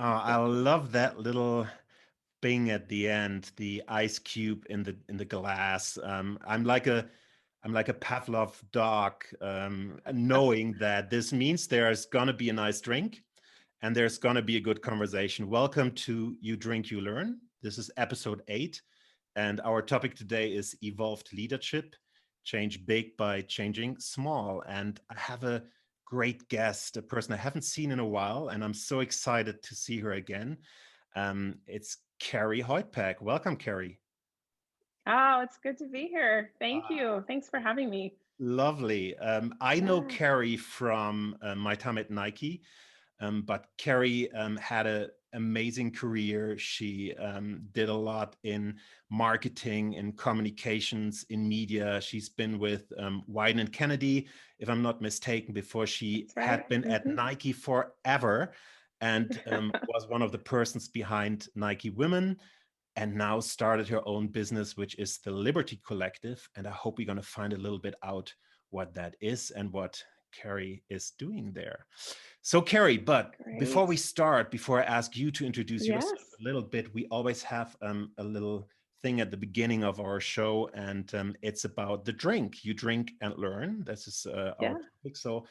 I love that little bing at the end, the ice cube in the glass. I'm like a Pavlov dog, knowing that this means there's gonna be a nice drink and there's gonna be a good conversation. Welcome to You Drink, You Learn. This is episode 8, and our topic today is evolved leadership, change big by changing small. And I have a great guest, a person I haven't seen in a while, and I'm so excited to see her again. It's Kerri Hoyt-Pack. Welcome, Kerri. Oh, it's good to be here. Thank you. Thanks for having me. Lovely. I know Yeah. Kerri from my time at Nike, but Kerri had an amazing career. She did a lot in marketing, in communications, in media. She's been with Wieden and Kennedy, if I'm not mistaken, before she That's had right. been at Nike forever and was one of the persons behind Nike Women, and now started her own business, which is the Liberty Collective. And I hope we're going to find a little bit out what that is and what Kerri is doing there. So, Kerri, but before we Great. start, before I ask you to introduce yourself Yes. a little bit, we always have a little thing at the beginning of our show, and it's about the drink. You drink and learn. This is our Yeah. topic. So,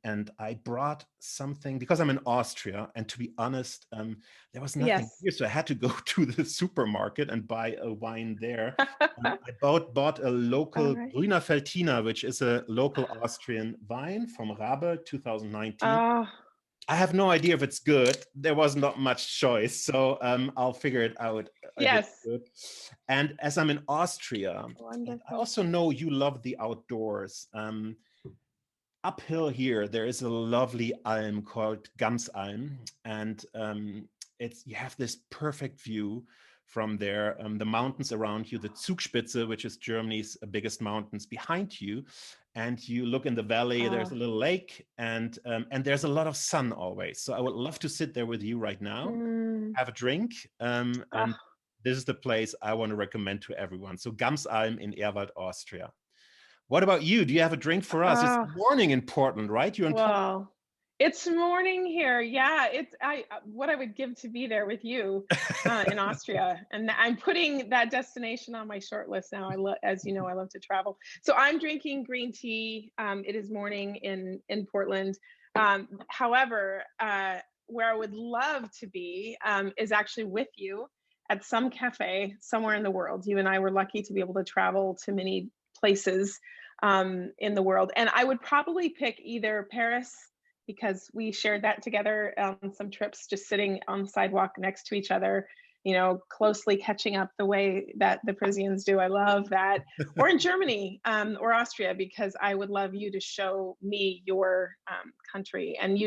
and I brought something because I'm in Austria, and to be honest, there was nothing Yes. here, so I had to go to the supermarket and buy a wine there. I bought a All local right. Grüner Veltliner, which is a local Austrian wine from Rabe 2019. Oh, I have no idea if it's good. There was not much choice, so I'll figure it out if it's yes. good. And as I'm in Austria, and I Wonderful. also know you love the outdoors. Uphill here, there is a lovely alm called Gamsalm, and it's you have this perfect view from there. The mountains around you, the Zugspitze, which is Germany's biggest mountains, behind you, and you look in the valley. There's a Oh. little lake, and there's a lot of sun always. So I would love to sit there with you right now, Mm. have a drink, and Oh. this is the place I want to recommend to everyone. So Gamsalm in Erwald, Austria. What about you? Do you have a drink for us? It's Oh. morning in Portland, right? You're in Portland. Well, it's morning here. Yeah, it's I what I would give to be there with you in Austria, and I'm putting that destination on my short list now. As you know, I love to travel, so I'm drinking green tea. It is morning in Portland. However, where I would love to be is actually with you at some cafe somewhere in the world. You and I were lucky to be able to travel to many places in the world. And I would probably pick either Paris because we shared that together on some trips, just sitting on the sidewalk next to each other, closely catching up the way that the Parisians do. I love that. Or in Germany or Austria, because I would love you to show me your country. And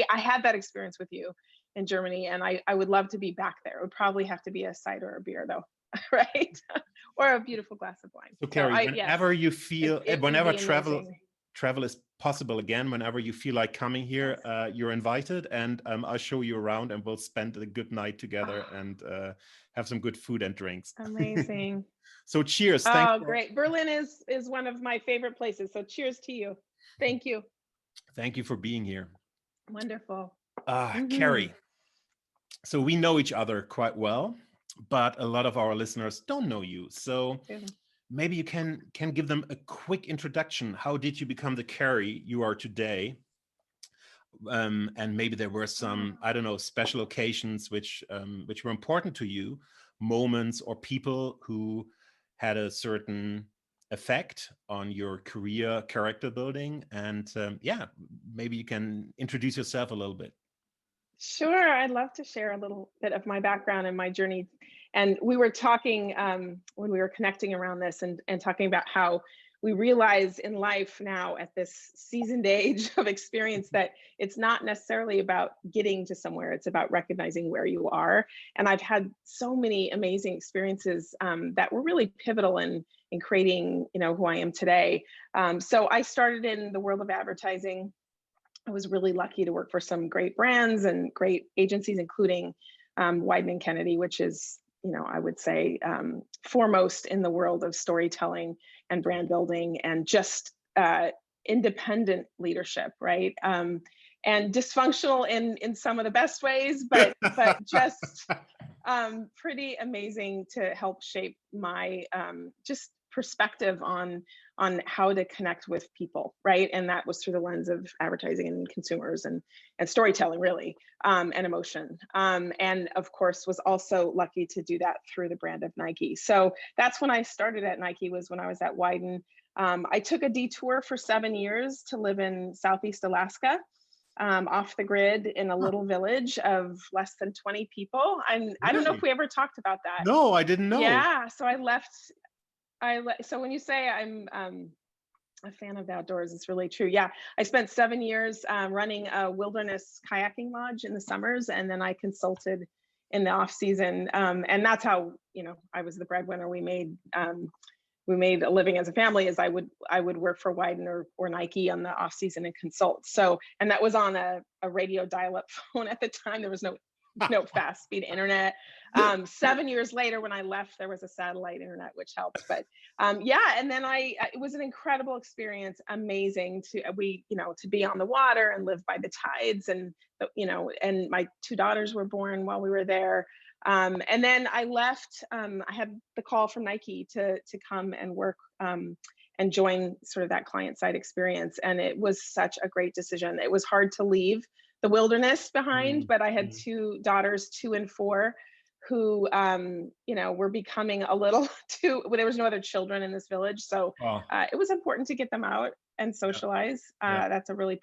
I had that experience with you in Germany, and I would love to be back there. It would probably have to be a cider or a beer, though, right? Or a beautiful glass of wine. So, So Kerri, yes, whenever you feel, it would whenever be amazing. travel is possible again, whenever you feel like coming here, Yes. you're invited, and I'll show you around, and we'll spend a good night together Oh, and have some good food and drinks. amazing. So, cheers! Oh, great. Berlin is one of my favorite places. So cheers to you. Thank you. Thank you for being here. Wonderful. Hmm. Kerri, so we know each other quite well, but a lot of our listeners don't know you. So maybe you can give them a quick introduction. How did you become the Kerri you are today? And maybe there were some, I don't know, special occasions which were important to you, moments or people who had a certain effect on your career, character building, and yeah, maybe you can introduce yourself a little bit. Sure, I'd love to share a little bit of my background and my journey. And we were talking when we were connecting around this and talking about how we realize in life now at this seasoned age of experience that it's not necessarily about getting to somewhere, it's about recognizing where you are. And I've had so many amazing experiences that were really pivotal in creating, who I am today. So I started in the world of advertising. I was really lucky to work for some great brands and great agencies, including Wieden and Kennedy, which is, I would say foremost in the world of storytelling and brand building and just independent leadership, right? and dysfunctional in some of the best ways, but just pretty amazing to help shape my just perspective on how to connect with people, right? And that was through the lens of advertising and consumers and storytelling, really, and emotion. And of course, was also lucky to do that through the brand of Nike. So that's when I started at Nike, was when I was at Wyden. I took a detour for 7 years to live in Southeast Alaska, off the grid in a little village of less than 20 people. And I don't know if Really? we ever talked about that. No, I didn't know. Yeah, so I left. So when you say I'm a fan of the outdoors, it's really true. Yeah, I spent 7 years running a wilderness kayaking lodge in the summers, and then I consulted in the off season. And that's how, you know, I was the breadwinner. We made a living as a family, as I would work for Wyden or Nike on the off season and consult. So, and that was on a radio dial-up phone at the time. There was no fast speed internet. 7 years later, when I left, there was a satellite internet, which helped. But yeah, and then it was an incredible experience. Amazing to be on the water and live by the tides, and and my 2 daughters were born while we were there. And then I left. I had the call from Nike to come and work and join sort of that client side experience, and it was such a great decision. It was hard to leave the wilderness behind, but I had 2 daughters, 2 and 4, who were becoming a little too. Well, there was no other children in this village, so it was important to get them out and socialize. That's a really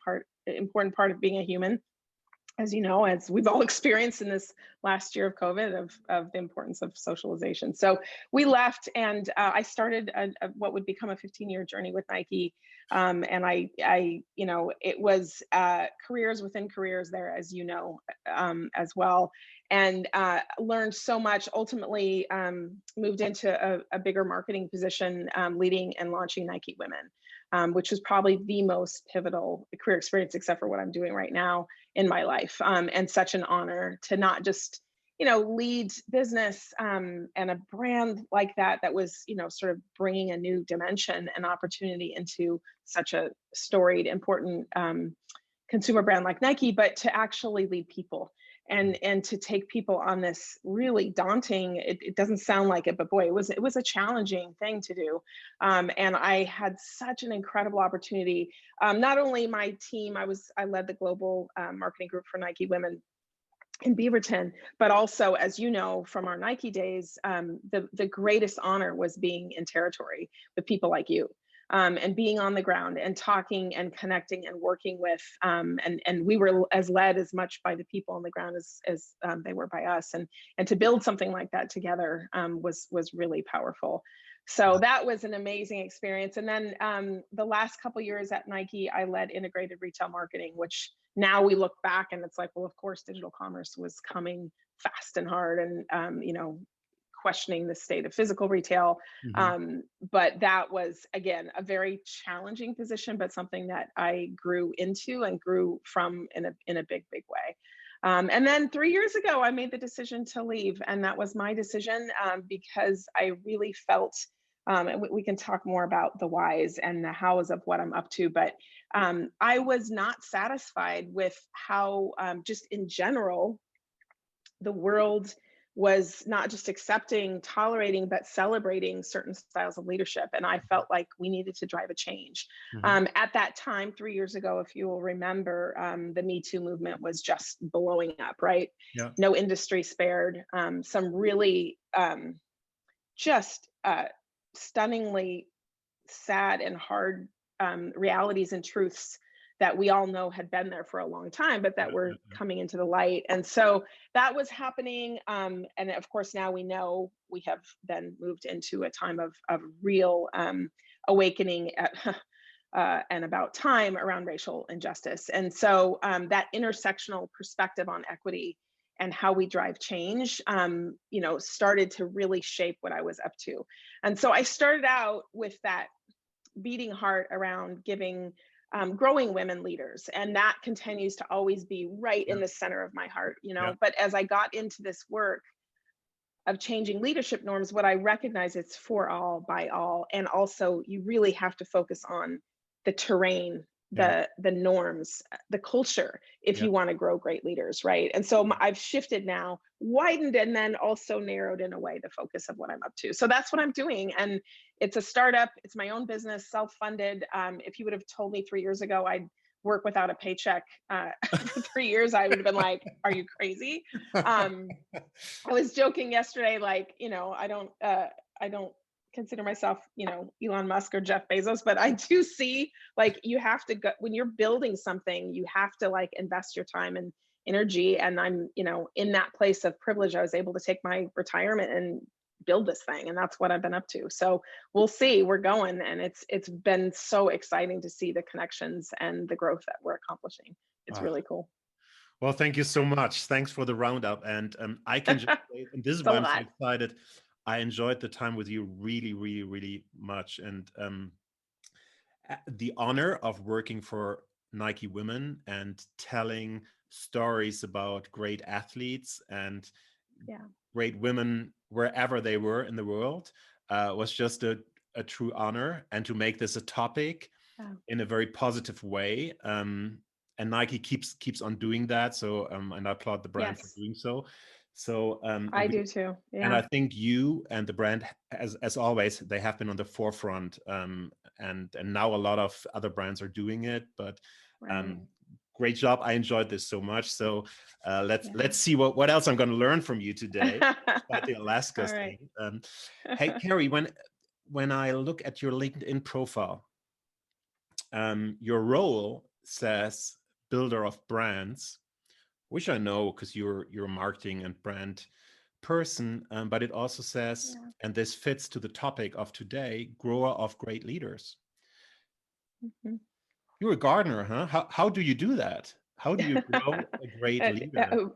important part of being a human, as you know, as we've all experienced in this last year of COVID, of the importance of socialization. So we left, and I started what would become a 15-year journey with Nike. And it was careers within careers there, as you know, as well, and learned so much. Ultimately, moved into a bigger marketing position, leading and launching Nike Women, which was probably the most pivotal career experience, except for what I'm doing right now in my life. And such an honor to not just, lead business and a brand like that was, sort of bringing a new dimension and opportunity into such a storied, important consumer brand like Nike, but to actually lead people and to take people on this really daunting, it doesn't sound like it, but boy, it was a challenging thing to do. And I had such an incredible opportunity. Not only my team, I led the global marketing group for Nike Women in Beaverton, but also, as you know, from our Nike days, the greatest honor was being in territory with people like you. And being on the ground and talking and connecting and working with, and we were led as much by the people on the ground as they were by us, and to build something like that together was really powerful. So that was an amazing experience. And then the last couple of years at Nike, I led integrated retail marketing, which now we look back and it's like, well, of course, digital commerce was coming fast and hard, and questioning the state of physical retail. But that was, again, a very challenging position, but something that I grew into and grew from in a big way. And then 3 years ago, I made the decision to leave, and that was my decision because I really felt, and we can talk more about the whys and the hows of what I'm up to, but I was not satisfied with how, just in general, the world was not just accepting, tolerating, but celebrating certain styles of leadership. And I felt like we needed to drive a change. At that time, 3 years ago, if you will remember, the Me Too movement was just blowing up, right? Yeah. No industry spared. Some really just stunningly sad and hard realities and truths that we all know had been there for a long time, but that were coming into the light. And so that was happening. And of course, now we know we have then moved into a time of real awakening and about time around racial injustice. And so that intersectional perspective on equity and how we drive change, started to really shape what I was up to. And so I started out with that beating heart around growing women leaders. And that continues to always be right in the center of my heart, But as I got into this work of changing leadership norms, what I recognize, it's for all, by all. And also you really have to focus on the terrain Yeah. the norms, the culture, if Yeah. you want to grow great leaders, right? And so I've shifted now, widened, and then also narrowed in a way the focus of what I'm up to. So that's what I'm doing. And it's a startup, it's my own business, self-funded. If you would have told me 3 years ago I'd work without a paycheck for 3 years, I would have been like, are you crazy? Um, I was joking yesterday, like, I don't consider myself, Elon Musk or Jeff Bezos, but I do see, like, you have to go when you're building something, you have to like invest your time and energy. And I'm, in that place of privilege. I was able to take my retirement and build this thing, and that's what I've been up to. So we'll see. We're going, and it's been so exciting to see the connections and the growth that we're accomplishing. It's Ah, really cool. well, thank you so much. Thanks for the roundup. And I can just say, and this is It's a why I'm so lot. excited. I enjoyed the time with you really, really, really much. And the honor of working for Nike Women and telling stories about great athletes and Yeah. great women wherever they were in the world was just a true honor. And to make this a topic Yeah. in a very positive way. And Nike keeps on doing that. So and I applaud the brand for Yes, doing so. So I do too. and I Yeah. think you and the brand, as always, they have been on the forefront. And now a lot of other brands are doing it. But Right. great job. I enjoyed this so much. So let's Yeah. see what else I'm going to learn from you today, despite the Alaska All right. thing. Hey, Kerry, when I look at your LinkedIn profile, your role says builder of brands, which I know because you're a marketing and brand person, but it also says, Yeah. and this fits to the topic of today, grower of great leaders. Mhm. You're a gardener, huh? How do you do that? How do you grow a great leader? Oh,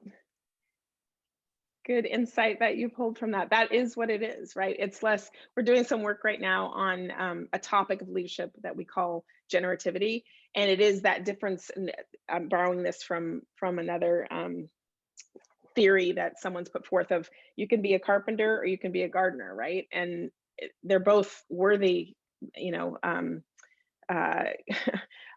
good insight that you pulled from that. That is what it is, right? It's less, we're doing some work right now on a topic of leadership that we call generativity. And it is that difference. And I'm borrowing this from another theory that someone's put forth of, you can be a carpenter or you can be a gardener, right? And they're both worthy, you know, uh,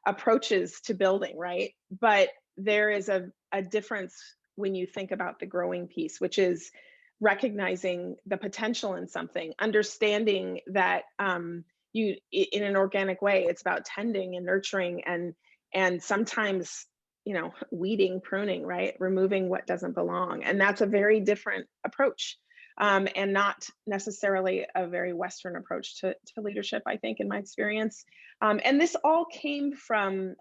approaches to building, right? But there is a difference when you think about the growing piece, which is recognizing the potential in something, understanding that you, in an organic way, it's about tending and nurturing, and sometimes, weeding, pruning, right? Removing what doesn't belong. And that's a very different approach. And not necessarily a very Western approach to leadership, I think, in my experience. And this all came from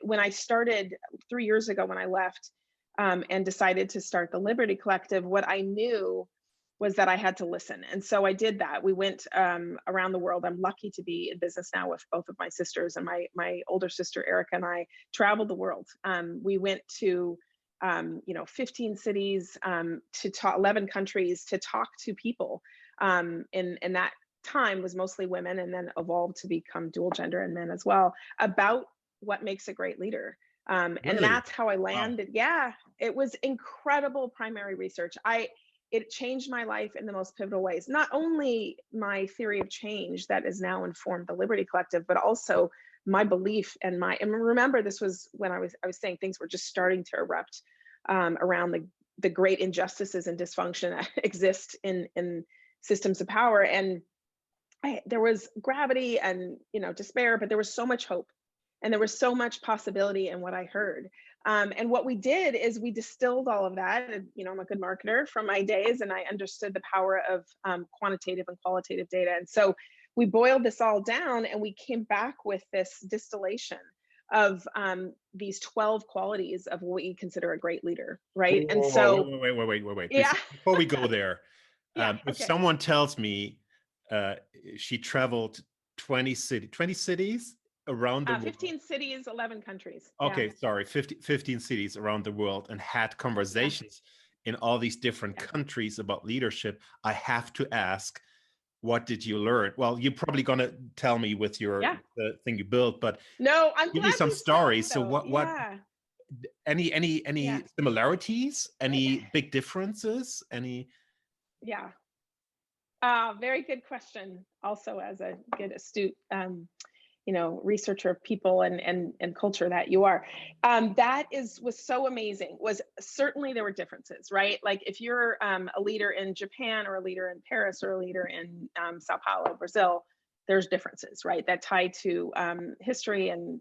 when I started 3 years ago, when I left and decided to start the Liberty Collective. What I knew was that I had to listen. And so I did that. We went around the world. I'm lucky to be in business now with both of my sisters, and my older sister, Erica, and I traveled the world. We went to 15 cities, to talk, 11 countries, to talk to people. In that time was mostly women, and then evolved to become dual gender and men as well, about what makes a great leader. And Really? that's how I Wow. landed. Yeah, it was incredible primary research. It changed my life in the most pivotal ways. Not only my theory of change that has now informed the Liberty Collective, but also my belief and remember, this was when I was saying things were just starting to erupt around the great injustices and dysfunction that exist in systems of power. And there was gravity and despair, but there was so much hope, and there was so much possibility in what I heard. And what we did is we distilled all of that. And, I'm a good marketer from my days, and I understood the power of quantitative and qualitative data. And so we boiled this all down, and we came back with this distillation of these 12 qualities of what we consider a great leader, right? And so, Wait. yeah, Before we go there, yeah, if okay. someone tells me she traveled 20 cities around the world. 15 cities, 11 countries. Yeah, Okay, sorry, 15 cities around the world, and had yeah, conversations in all these different yeah, countries about leadership, I have to ask, what did you learn? Well, you're probably gonna tell me with yeah. the thing you built, but No, I'm give me glad some you said stories. So though. what Yeah, yeah, any similarities, any big differences, any? yeah. Very good question. Also, as a good astute researcher of people and culture that you are. That was so amazing. Was certainly there were differences, right? Like if you're a leader in Japan or a leader in Paris or a leader in Sao Paulo, Brazil, there's differences, right? That tie to history and,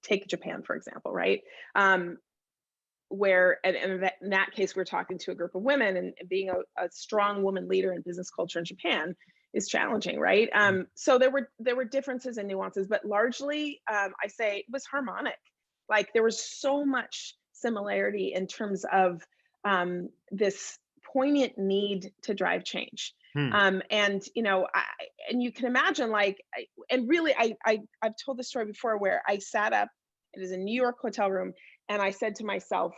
take Japan, for example, right? Where, and in that case, we're talking to a group of women, and being a strong woman leader in business culture in Japan is challenging, right? So there were differences and nuances, but largely, I say it was harmonic. Like there was so much similarity in terms of this poignant need to drive change. And and you can imagine, like, and really, I've told this story before, where I sat up. It is a New York hotel room, and I said to myself,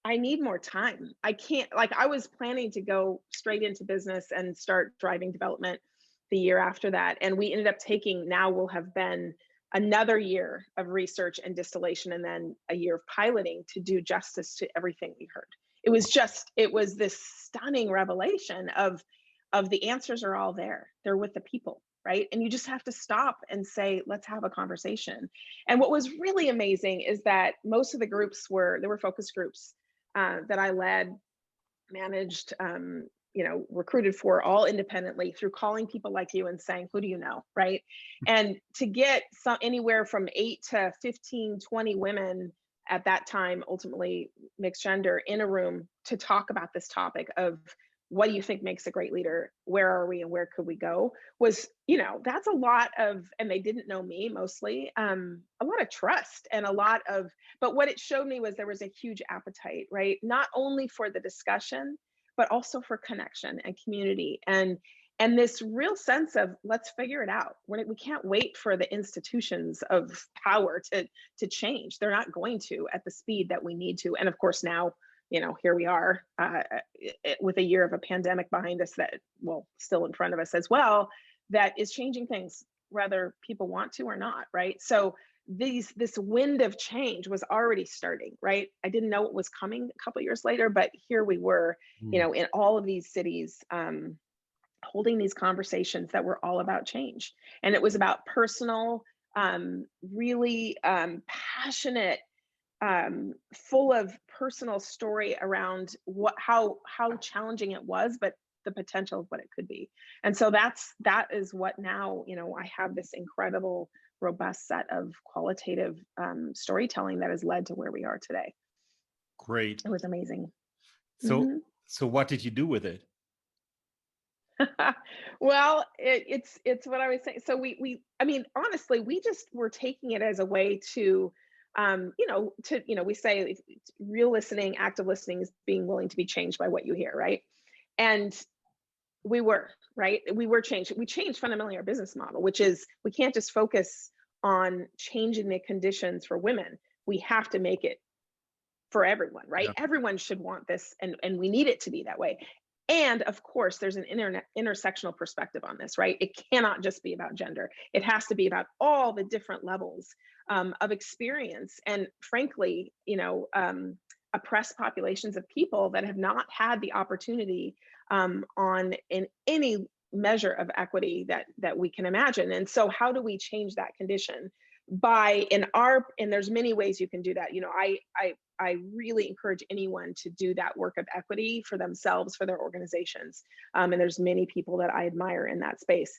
I need more time. I can't, like, I was planning to go straight into business and start driving development the year after that. And we ended up taking, now will have been another year of research and distillation, and then a year of piloting to do justice to everything we heard. It was this stunning revelation of the answers are all there. They're with the people, right? And you just have to stop and say, let's have a conversation. And what was really amazing is that most of the groups there were focus groups that I led, managed, recruited for, all independently, through calling people like you and saying, who do you know, right? And to get anywhere from 8 to 15, 20 women at that time, ultimately mixed gender, in a room to talk about this topic of, what do you think makes a great leader? Where are we and where could we go? Was, that's a lot of, and they didn't know me mostly, a lot of trust and a lot of, but what it showed me was there was a huge appetite, right? Not only for the discussion, but also for connection and community, and this real sense of, let's figure it out. We can't wait for the institutions of power to change. They're not going to at the speed that we need to. And of course now, here we are with a year of a pandemic behind us that, well, still in front of us as well, that is changing things whether people want to or not, right? So this wind of change was already starting, right? I didn't know it was coming a couple of years later, but here we were, in all of these cities, holding these conversations that were all about change. And it was about personal, really passionate, full of personal story around how challenging it was, but the potential of what it could be. And so that is what now, I have this incredible, robust set of qualitative storytelling that has led to where we are today. Great. It was amazing. So what did you do with it? Well, it's what I was saying. So honestly, we just were taking it as a way to, we say real listening, active listening is being willing to be changed by what you hear, right? And we were, right? We were changed. We changed fundamentally our business model, which is, we can't just focus on changing the conditions for women. We have to make it for everyone, right? Yeah. Everyone should want this, and we need it to be that way. And of course, there's an intersectional perspective on this, right? It cannot just be about gender. It has to be about all the different levels of experience, and frankly, oppressed populations of people that have not had the opportunity in any measure of equity that we can imagine. And so how do we change that condition? And there's many ways you can do that. I really encourage anyone to do that work of equity for themselves, for their organizations. And there's many people that I admire in that space.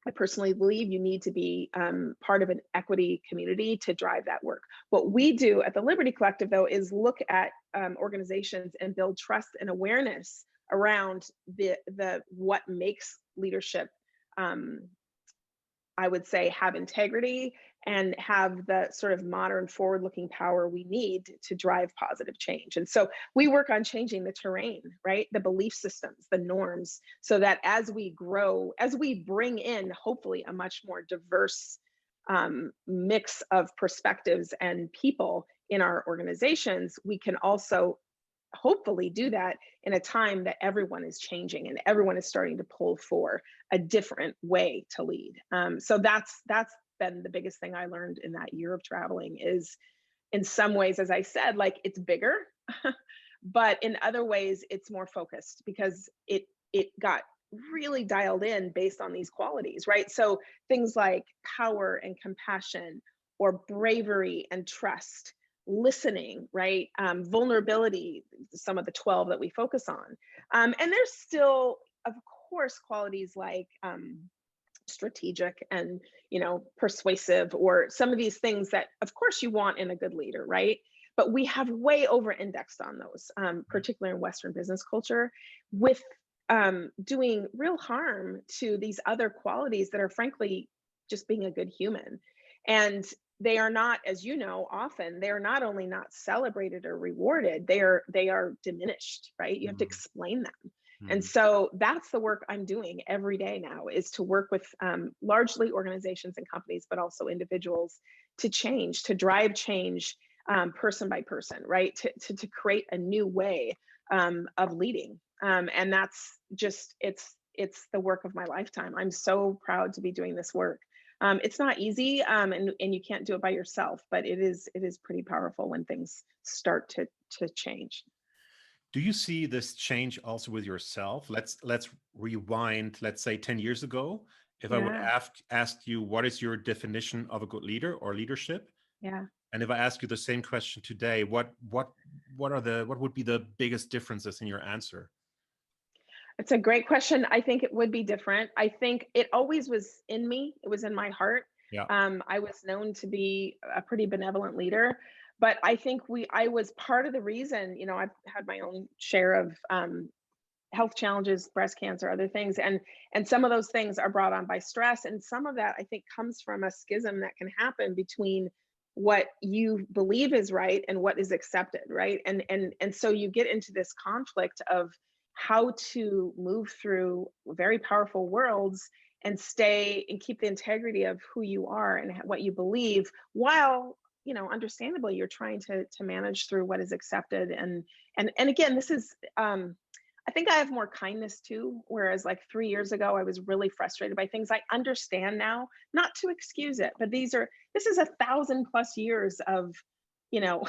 I personally believe you need to be part of an equity community to drive that work. What we do at the Liberty Collective, though, is look at organizations and build trust and awareness around what makes leadership, I would say, have integrity and have the sort of modern forward-looking power we need to drive positive change. And so we work on changing the terrain, right? The belief systems, the norms, so that as we grow, as we bring in, hopefully, a much more diverse mix of perspectives and people in our organizations, we can also hopefully do that in a time that everyone is changing and everyone is starting to pull for a different way to lead. So that's been the biggest thing I learned in that year of traveling, is in some ways, as I said, like, it's bigger, but in other ways it's more focused, because it got really dialed in based on these qualities, right? So things like power and compassion, or bravery and trust, listening, right? Vulnerability, some of the 12 that we focus on. And there's still, of course, qualities like strategic and, persuasive, or some of these things that, of course, you want in a good leader, right? But we have way over indexed on those, particularly in Western business culture, with doing real harm to these other qualities that are, frankly, just being a good human. And they are not, as you know, often they are not only not celebrated or rewarded, they are diminished, right? You have to explain them. And so that's the work I'm doing every day now, is to work with largely organizations and companies, but also individuals, to change, to drive change, person by person, right? To create a new way of leading. And that's just, it's the work of my lifetime. I'm so proud to be doing this work. It's not easy, and you can't do it by yourself, but it is pretty powerful when things start to change. Do you see this change also with yourself? Let's rewind, let's say 10 years ago. If I would Yeah, ask you, what is your definition of a good leader or leadership? yeah. And if I ask you the same question today, what would be the biggest differences in your answer? It's a great question. I think it would be different. I think it always was in me. It was in my heart. Yeah. I was known to be a pretty benevolent leader, but I think I was part of the reason, I've had my own share of health challenges, breast cancer, other things. And some of those things are brought on by stress. And some of that, I think, comes from a schism that can happen between what you believe is right and what is accepted, right? And so you get into this conflict of how to move through very powerful worlds and stay and keep the integrity of who you are and what you believe, while, understandably, you're trying to manage through what is accepted. And again, this is I think I have more kindness too, whereas like 3 years ago, I was really frustrated by things. I understand now, not to excuse it, but this is 1,000+ years of, you know,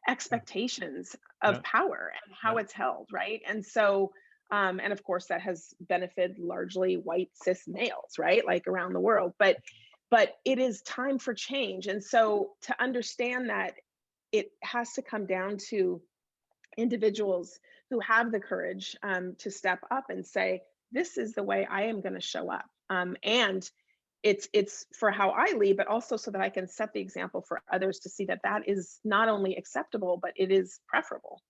expectations Yeah. of power and how Yeah. it's held, right? And so, and of course, that has benefited largely white cis males, right? Like around the world, but it is time for change. And so to understand that, it has to come down to individuals who have the courage to step up and say, this is the way I am going to show up. And it's for how I lead, but also so that I can set the example for others to see that that is not only acceptable, but it is preferable.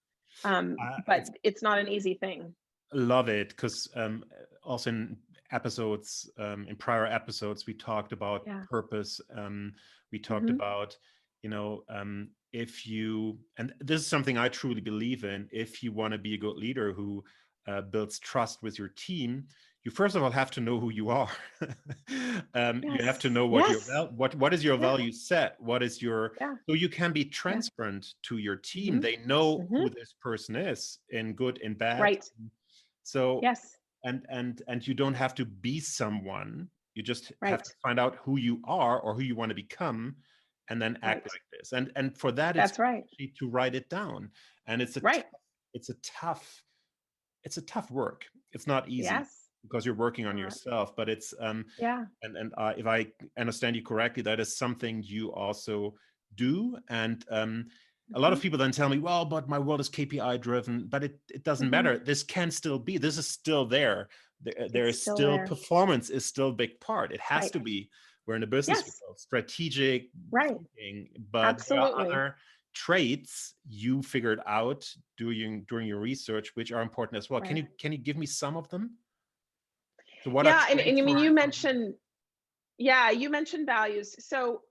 But it's not an easy thing. Love it, because also in prior episodes, we talked about Yeah. purpose. We talked Mm-hmm. about, if you, and this is something I truly believe in, if you want to be a good leader who builds trust with your team, you first of all have to know who you are. You have to know what Yes. what is your Yeah. value set, what is your, Yeah. so you can be Yeah. transparent to your team. Mm-hmm. They know Mm-hmm. who this person is, in good and bad. Right. So, Yes. and you don't have to be someone. You just have Right. to find out who you are or who you want to become, and then act Right. like this. And for that, it's That's right. easy to write it down. And Right. it's a tough work. It's not easy Yes. because you're working on Uh, yourself. But it's yeah. and if I understand you correctly, that is something you also do. And a lot Mm-hmm. of people then tell me, well, but my world is KPI driven, but it doesn't Mm-hmm. matter. This can still be, this is still there. There It's is still still, there. performance is still a big part. It has Right. to be. We're in a business Yes. world, strategic Right. thinking, but there are Absolutely. other traits you figured out during your research, which are important as well. Right. Can you give me some of them? So what are Yeah. And traits I mean, for? you mentioned values. So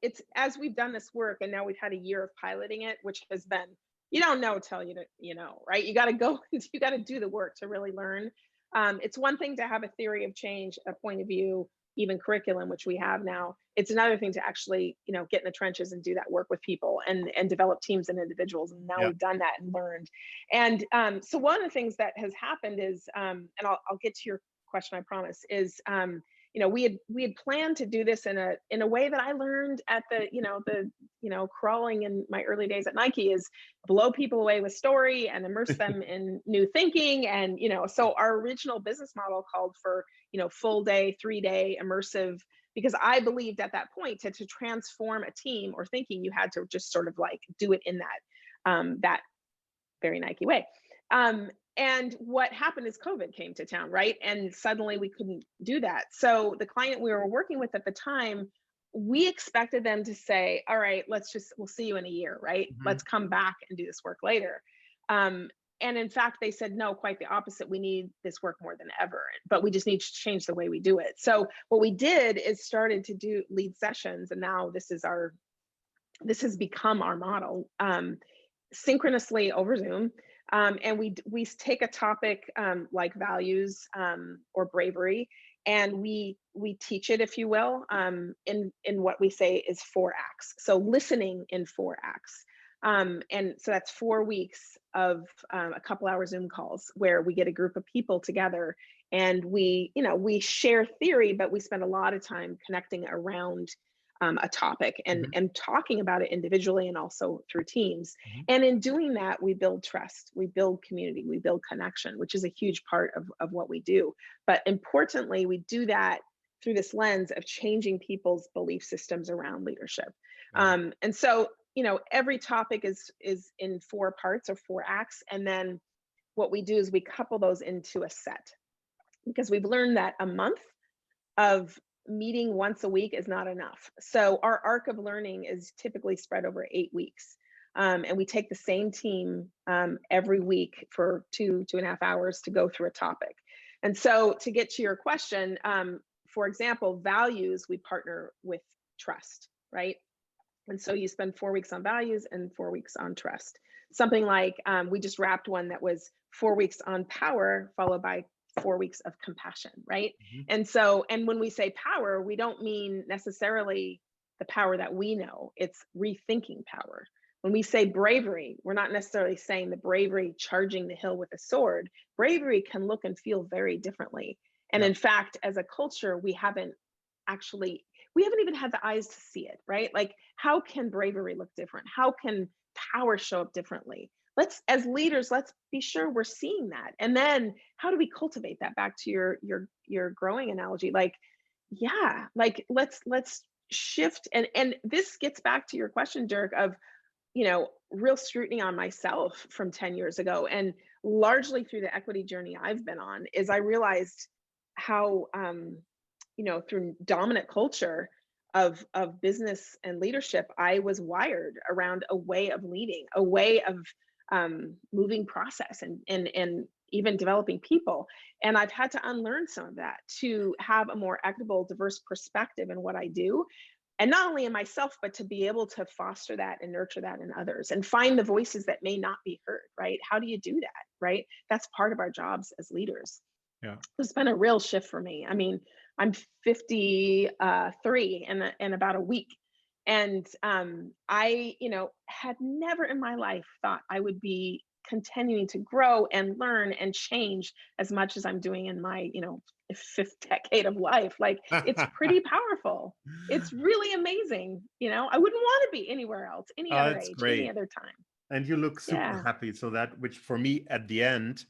it's, as we've done this work and now we've had a year of piloting it, which has been, you don't know till you know, right? You got to go, you got to do the work to really learn. It's one thing to have a theory of change, a point of view, even curriculum, which we have now. It's another thing to actually, get in the trenches and do that work with people and develop teams and individuals. And now Yeah. we've done that and learned. And so one of the things that has happened is, and I'll get to your question, I promise, is we had planned to do this in a way that I learned at the crawling in my early days at Nike, is blow people away with story and immerse them in new thinking. And so our original business model called for full day, 3-day immersive, because I believed at that point to transform a team or thinking, you had to just sort of like do it in that very Nike way. And what happened is COVID came to town, right? And suddenly we couldn't do that. So the client we were working with at the time, we expected them to say, all right, we'll see you in a year, right? Mhm. Let's come back and do this work later. And in fact, they said, no, quite the opposite. We need this work more than ever, but we just need to change the way we do it. So what we did is started to do lead sessions. And now this has become our model, synchronously over Zoom. And we take a topic like values or bravery, and we teach it, if you will, in what we say is 4 acts. So listening in 4 acts. And so that's 4 weeks of a couple hour Zoom calls where we get a group of people together, and we share theory, but we spend a lot of time connecting around a topic and talking about it individually and also through teams. And in doing that, we build trust, we build community, we build connection, which is a huge part of what we do. But importantly, we do that through this lens of changing people's belief systems around leadership. And so, every topic is in 4 parts or 4 acts. And then what we do is we couple those into a set, because we've learned that a month of meeting once a week is not enough. So our arc of learning is typically spread over 8 weeks. And we take the same team every week for 2.5 hours to go through a topic. And so to get to your question, for example, values, we partner with trust, right? And so you spend 4 weeks on values and 4 weeks on trust. Something like we just wrapped one that was 4 weeks on power, followed by 4 weeks of compassion, right? And when we say power, we don't mean necessarily the power that we know, it's rethinking power. When we say bravery, we're not necessarily saying the bravery charging the hill with a sword. Bravery can look and feel very differently. And in fact, as a culture, we haven't even had the eyes to see it, right? Like, how can bravery look different? How can power show up differently? As leaders, let's be sure we're seeing that. And then how do we cultivate that? Back to your growing analogy, like let's shift. And this gets back to your question, Dirk, of real scrutiny on myself from 10 years ago, and largely through the equity journey I've been on, is I realized how through dominant culture of business and leadership, I was wired around a way of leading, a way of moving process and even developing people. And I've had to unlearn some of that to have a more equitable, diverse perspective in what I do. And not only in myself, but to be able to foster that and nurture that in others and find the voices that may not be heard, right? How do you do that, right? That's part of our jobs as leaders. Yeah. It's been a real shift for me. I mean, I'm 53 in about a week. And I, had never in my life thought I would be continuing to grow and learn and change as much as I'm doing in my, 5th decade of life. Like, it's pretty powerful. It's really amazing. I wouldn't want to be anywhere else, any other It's age, great. any other time. And you look super happy. So that, which for me at the end,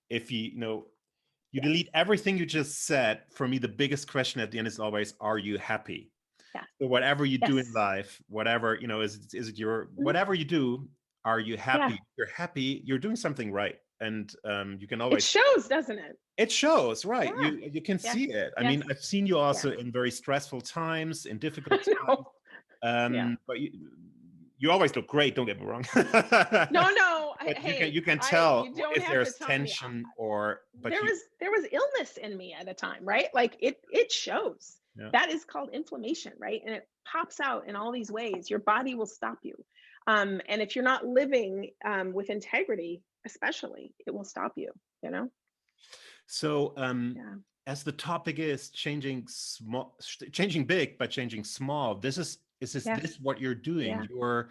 if you delete everything you just said, for me, the biggest question at the end is always, are you happy? Yeah. So whatever you do in life, whatever, is it your, whatever you do, are you happy? If you're happy, you're doing something right. And you can always. It shows, doesn't it? It shows, right? Yeah. You can see it. I mean, I've seen you also in very stressful times, in difficult times. But you always look great. Don't get me wrong. No. You can tell if there's tell tension or. But there was illness in me at a time, right? Like it shows. Yeah. That is called inflammation, right? And it pops out in all these ways. Your body will stop you, and if you're not living with integrity, especially, it will stop you. So as the topic is changing big, but changing small, is this what you're doing? Yeah.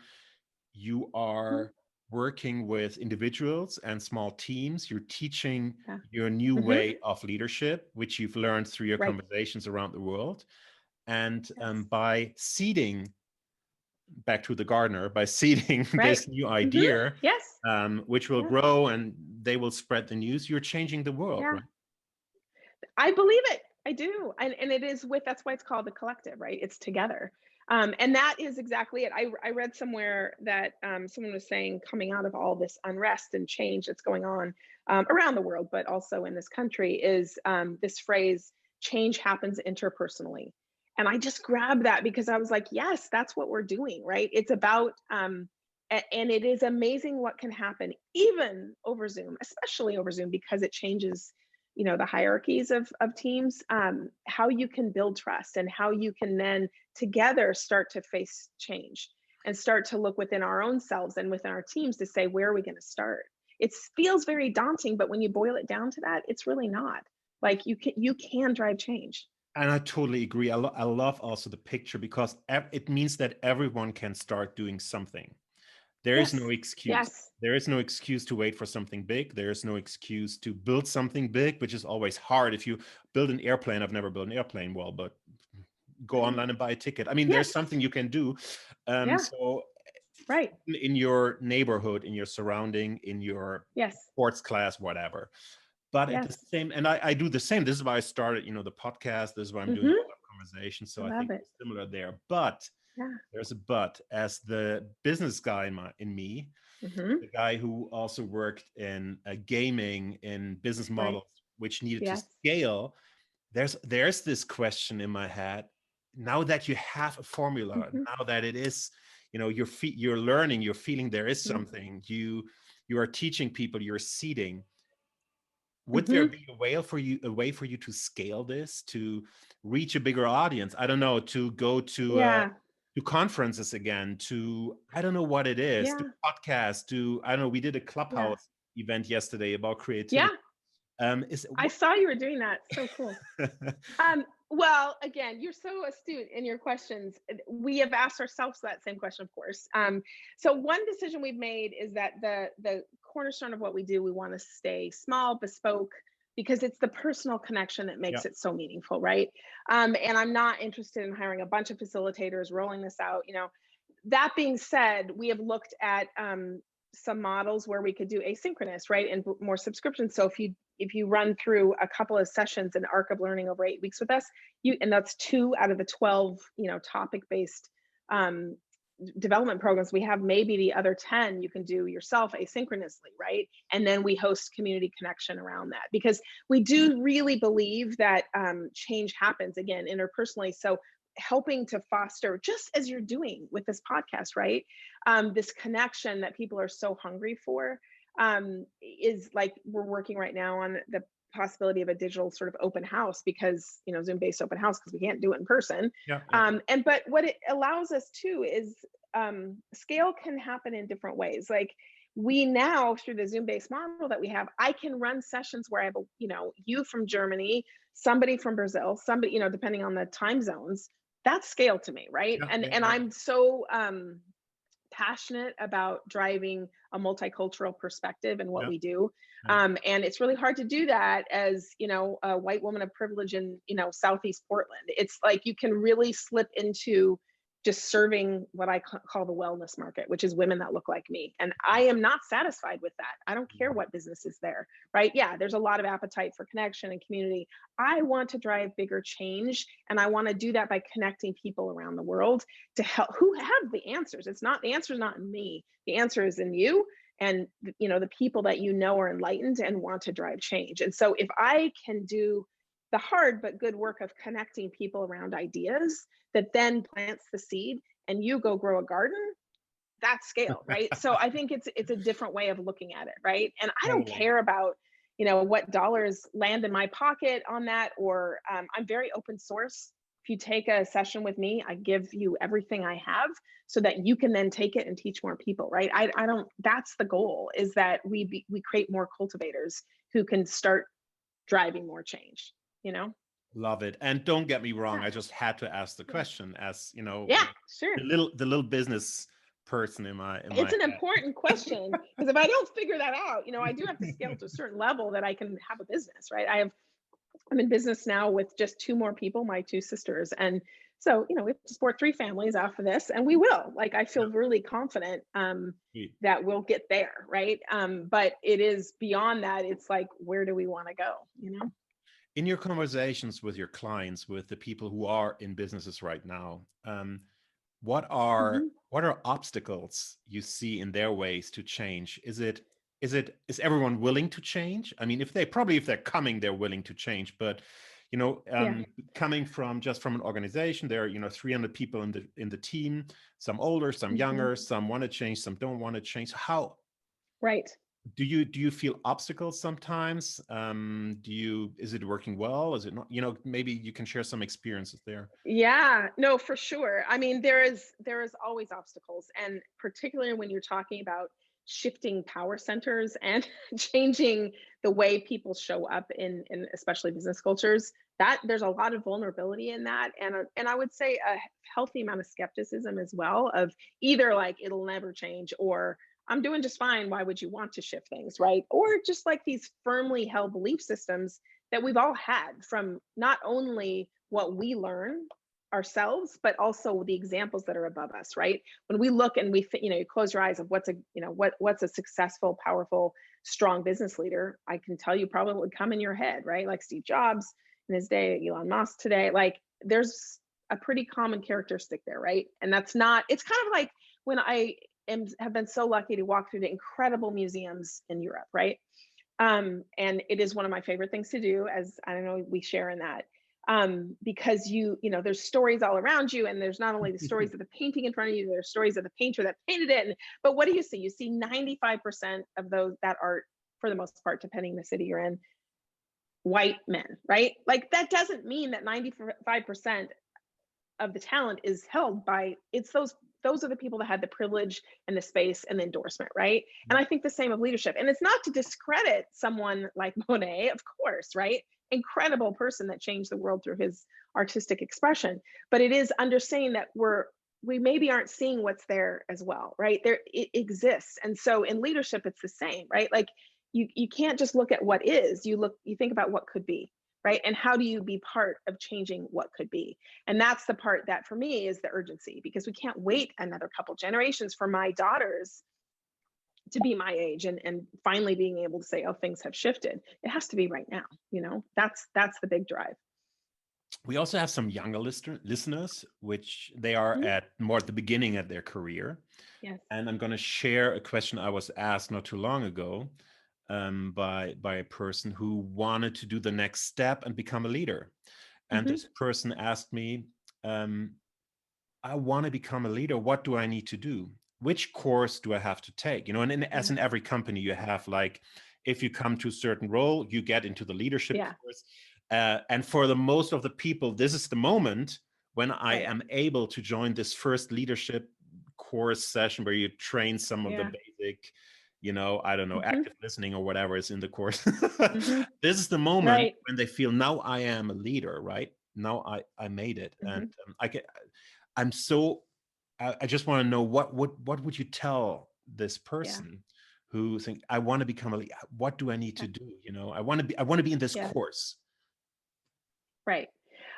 You are working with individuals and small teams. You're teaching Yeah. your new Hmm. way of leadership, which you've learned through your Right. conversations around the world. And Yes. by seeding, back to the gardener, by seeding Right. this new Hmm. idea, Yes. which will Yeah. grow and they will spread the news, you're changing the world, Yeah. right? I believe it. I do. And it is with, that's why it's called the collective, right? It's together. And that is exactly it. I read somewhere that someone was saying, coming out of all this unrest and change that's going on around the world, but also in this country, is this phrase, change happens interpersonally. And I just grabbed that because I was like, yes, that's what we're doing, right? It's about, and it is amazing what can happen even over Zoom, especially over Zoom, because it changes, the hierarchies of teams, how you can build trust and how you can then together start to face change and start to look within our own selves and within our teams to say, where are we going to start? It feels very daunting, but when you boil it down to that, it's really not. Like, you can drive change. And I totally agree. I love also the picture because it means that everyone can start doing something. There is no Yes. excuse. Yes. There is no excuse to wait for something big. There is no excuse to build something big, which is always hard. If you build an airplane, I've never built an airplane well, but go Right. online and buy a ticket. I mean, there's Yes. something you can do. Yeah. So Right. in your neighborhood, in your surrounding, in your Yes. sports class, whatever. But at the Yes. same, and I do the same. This is why I started, the podcast. This is why I'm doing a Hmm. lot of conversations. I So I love think it. it's similar there. But Yeah. there's a but. As the business guy in me, Hmm. the guy who also worked in gaming, in business Right. models which needed to Yes. scale, there's this question in my head. Now that you have a formula, Hmm. now that it is, you're learning, you're feeling there is Hmm. something, you are teaching people, you're seeding. Would there Hmm. be a way for you to scale this, to reach a bigger audience? I don't know, to go Yeah. to conferences again, to, I don't know what it is, to Yeah. podcasts, to, I don't know, we did a Yeah. Clubhouse event yesterday about Yeah. creativity. Is I saw you were doing that. So cool. Well, again, you're so astute in your questions. We have asked ourselves that same question, of course. So one decision we've made is that the cornerstone of what we do, we want to stay small, bespoke, because it's the personal connection that Yeah. makes it so meaningful, right? And I'm not interested in hiring a bunch of facilitators, rolling this out. That being said, we have looked at some models where we could do asynchronous, right, and more subscriptions. So if you run through a couple of sessions in arc of learning over 8 weeks with us, and that's 2 out of the 12, topic based um, development programs we have. Maybe the other 10 you can do yourself asynchronously, right? And then we host community connection around that, because we do really believe that change happens again interpersonally. So helping to foster, just as you're doing with this podcast, right? This connection that people are so hungry for, is like, we're working right now on the possibility of a digital sort of open house, because Zoom based open house, because we can't do it in person. Yeah, yeah. But what it allows us to is, scale can happen in different ways. Like, we now, through the Zoom based model that we have, I can run sessions where I have you from Germany, somebody from Brazil, somebody, depending on the time zones. That's scale to me, right? Yeah, and yeah, and yeah. I'm so passionate about driving a multicultural perspective in what Yeah, we do. yeah. And it's really hard to do that as, a white woman of privilege in, Southeast Portland. It's like, you can really slip into just serving what I call the wellness market, which is women that look like me. And I am not satisfied with that. I don't care what business is there, right? Yeah, there's a lot of appetite for connection and community. I want to drive bigger change. And I want to do that by connecting people around the world to help, who have the answers. The answer is not in me. The answer is in you. And the people that are enlightened and want to drive change. And so if I can do the hard but good work of connecting people around ideas that then plants the seed, and you go grow a garden, that's scale, right? So I think it's a different way of looking at it, right? And I don't Totally. care about what dollars land in my pocket on that, or I'm very open source. If you take a session with me, I give you everything I have so that you can then take it and teach more people, right? I don't. That's the goal, is that we create more cultivators who can start driving more change. You know? Love it. And don't get me wrong, Yeah. I just had to ask the Yeah. question, as Yeah. Sure. the little business person in my It's an head. important question, because if I don't figure that out, I do have to scale to a certain level that I can have a business, right? I'm in business now with just two more people, my two sisters. And so, we have to support three families after this, and we will. Like, I feel really confident Yeah. that we'll get there, right? But it is beyond that. It's like, where do we want to go? In your conversations with your clients, with the people who are in businesses right now, what are Mhm. obstacles you see in their ways to change? Is everyone willing to change? I mean, if they're coming, they're willing to change, but Yeah. coming from an organization, there are 300 people in the team, some older, some Mhm. younger, some want to change, some don't want to change. How Right. do you feel obstacles sometimes? Is it working well? Is it not? Maybe you can share some experiences there. Yeah, no, for sure. I mean, there is always obstacles, and particularly when you're talking about shifting power centers and changing the way people show up in especially business cultures. That there's a lot of vulnerability in that, and I would say a healthy amount of skepticism as well, of either like it'll never change, or I'm doing just fine. Why would you want to shift things, right? Or just like these firmly held belief systems that we've all had from not only what we learn ourselves, but also the examples that are above us, right? When we look and you close your eyes of what's a successful, powerful, strong business leader, I can tell you probably what would come in your head, right? Like Steve Jobs in his day, Elon Musk today, like there's a pretty common characteristic there, right? And it's kind of like when have been so lucky to walk through the incredible museums in Europe, right? And it is one of my favorite things to do, as I don't know, we share in that. Because there's stories all around you, and there's not only the stories of the painting in front of you, there's stories of the painter that painted it. But what do you see? You see 95% of that art, for the most part, depending the city you're in, white men, right? Like, that doesn't mean that 95% of the talent is held by, it's those are the people that had the privilege and the space and the endorsement, right? And I think the same of leadership. And it's not to discredit someone like Monet, of course, right? Incredible person that changed the world through his artistic expression. But it is understanding that we maybe aren't seeing what's there as well, right? There it exists. And so in leadership, it's the same, right? Like, you can't just look at what is, you think about what could be, right? And how do you be part of changing what could be? And that's the part that for me is the urgency, because we can't wait another couple generations for my daughters to be my age and finally being able to say, oh, things have shifted. It has to be right now. That's the big drive. We also have some younger listeners, which they are Mhm. at more at the beginning of their career. Yes. And I'm going to share a question I was asked not too long ago, by a person who wanted to do the next step and become a leader. And Hmm. this person asked me, I want to become a leader. What do I need to do? Which course do I have to take? As Yeah. in every company, you have, like, if you come to a certain role, you get into the leadership Yeah. course. And for the most of the people, this is the moment when I Right. am able to join this first leadership course session where you train some of the Yeah. basic, I don't know, Hmm. active listening or whatever is in the course. Hmm. This is the moment Right. when they feel, now I am a leader, right? Now I made it. And Hmm. I'm so, I just want to know, what would you tell this Yeah. person who think, I want to become a leader? What do I need Yeah. to do? I want to be in this Yeah. course. Right.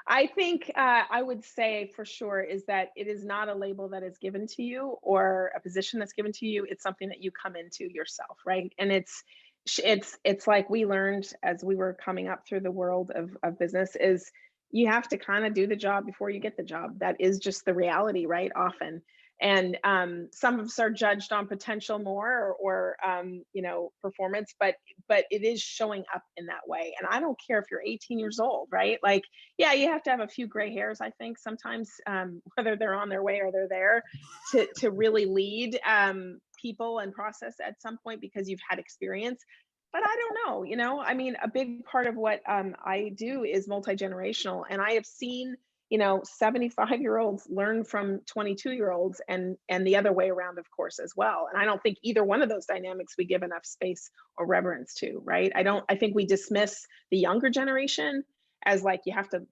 I think I would say for sure is that it is not a label that is given to you or a position that's given to you. It's something that you come into yourself, right? And it's like we learned as we were coming up through the world of business, is you have to kind of do the job before you get the job. That is just the reality, right? Often. And some of us are judged on potential more, or performance, but it is showing up in that way. And I don't care if you're 18 years old, right? Like, yeah, you have to have a few gray hairs, I think, sometimes, whether they're on their way or they're there to really lead people and process at some point, because you've had experience. But I don't know, I mean, a big part of what I do is multi-generational, and I have seen 75-year-olds learn from 22-year-olds, and the other way around, of course, as well. And I don't think either one of those dynamics we give enough space or reverence to, right? I think we dismiss the younger generation as like, you have to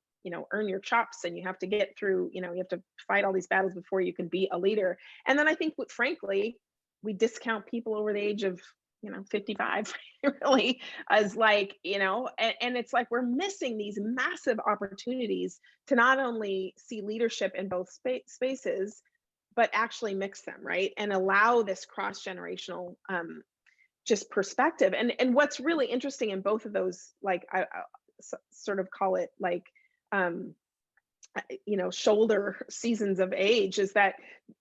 earn your chops, and you have to get through, you have to fight all these battles before you can be a leader. And then I think, frankly, we discount people over the age of 55 really, as like, and it's like we're missing these massive opportunities to not only see leadership in both spaces, but actually mix them, right, and allow this cross generational just perspective. And what's really interesting in both of those, like I sort of call it like um shoulder seasons of age, is that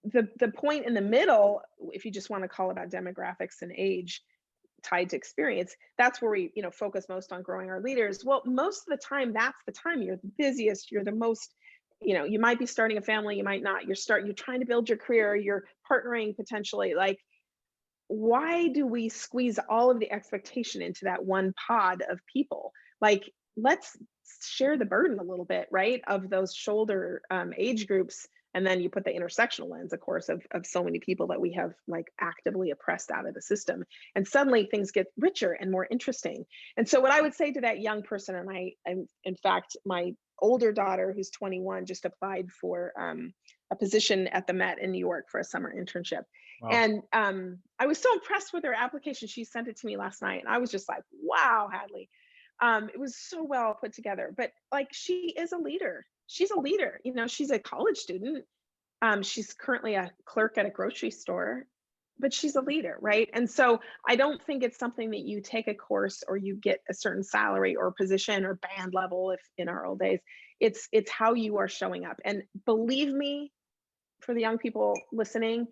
the point in the middle, if you just want to call it about demographics and age tied to experience, that's where we focus most on growing our leaders. Well, most of the time, that's the time you're the busiest, you're the most, you might be starting a family, you might not, you're trying to build your career, you're partnering potentially. Like, why do we squeeze all of the expectation into that one pod of people? Like, let's share the burden a little bit, right, of those shoulder age groups. And then you put the intersectional lens, of course, of so many people that we have like actively oppressed out of the system. And suddenly things get richer and more interesting. And so what I would say to that young person, and in fact, my older daughter, who's 21, just applied for a position at the Met in New York for a summer internship. Wow. And I was so impressed with her application. She sent it to me last night, and I was just like, wow, Hadley. It was so well put together. But like, she is a leader. She's a leader. She's a college student. She's currently a clerk at a grocery store, but she's a leader, right? And so I don't think it's something that you take a course or you get a certain salary or position or band level, if in our old days. It's how you are showing up. And believe me, for the young people listening,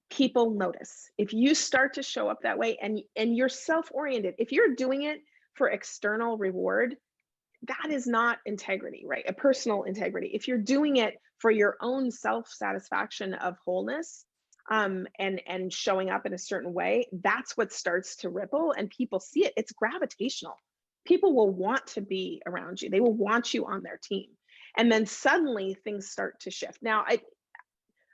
people notice. If you start to show up that way, and you're self-oriented, if you're doing it for external reward, that is not integrity, right? A personal integrity. If you're doing it for your own self-satisfaction of wholeness, and showing up in a certain way, that's what starts to ripple, and people see it. It's gravitational. People will want to be around you. They will want you on their team. And then suddenly things start to shift. Now,